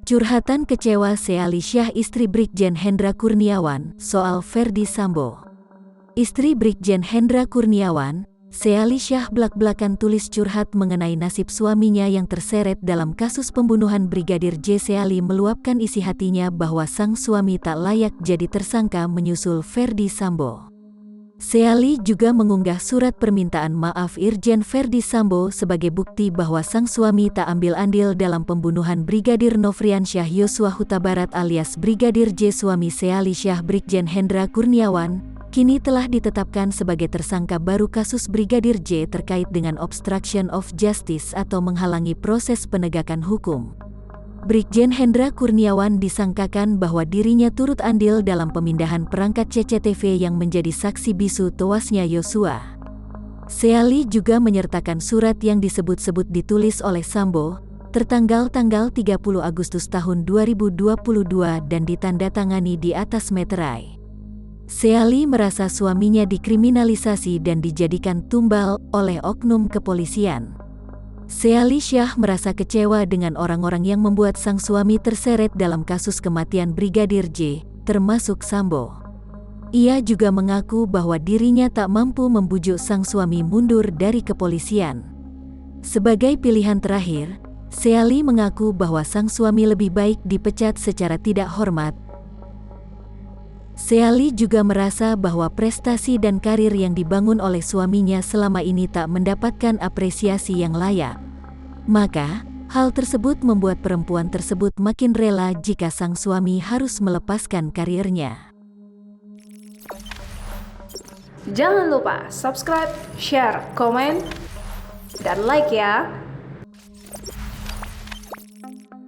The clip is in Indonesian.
Curhatan kecewa Seali Syah istri Brigjen Hendra Kurniawan soal Ferdy Sambo. Istri Brigjen Hendra Kurniawan, Seali Syah blak-blakan tulis curhat mengenai nasib suaminya yang terseret dalam kasus pembunuhan Brigadir J. Seali meluapkan isi hatinya bahwa sang suami tak layak jadi tersangka menyusul Ferdy Sambo. Seali juga mengunggah surat permintaan maaf Irjen Ferdy Sambo sebagai bukti bahwa sang suami tak ambil andil dalam pembunuhan Brigadir Nofriansyah Yosua Huta Barat alias Brigadir J. Suami Seali Syah Brigjen Hendra Kurniawan, kini telah ditetapkan sebagai tersangka baru kasus Brigadir J terkait dengan obstruction of justice atau menghalangi proses penegakan hukum. Brigjen Hendra Kurniawan disangkakan bahwa dirinya turut andil dalam pemindahan perangkat CCTV yang menjadi saksi bisu tewasnya Yosua. Seali juga menyertakan surat yang disebut-sebut ditulis oleh Sambo, tertanggal 30 Agustus tahun 2022 dan ditandatangani di atas meterai. Seali merasa suaminya dikriminalisasi dan dijadikan tumbal oleh oknum kepolisian. Seali Syah merasa kecewa dengan orang-orang yang membuat sang suami terseret dalam kasus kematian Brigadir J, termasuk Sambo. Ia juga mengaku bahwa dirinya tak mampu membujuk sang suami mundur dari kepolisian. Sebagai pilihan terakhir, Seali mengaku bahwa sang suami lebih baik dipecat secara tidak hormat. Seali juga merasa bahwa prestasi dan karir yang dibangun oleh suaminya selama ini tak mendapatkan apresiasi yang layak. Maka, hal tersebut membuat perempuan tersebut makin rela jika sang suami harus melepaskan karirnya. Jangan lupa subscribe, share, komen, dan like ya!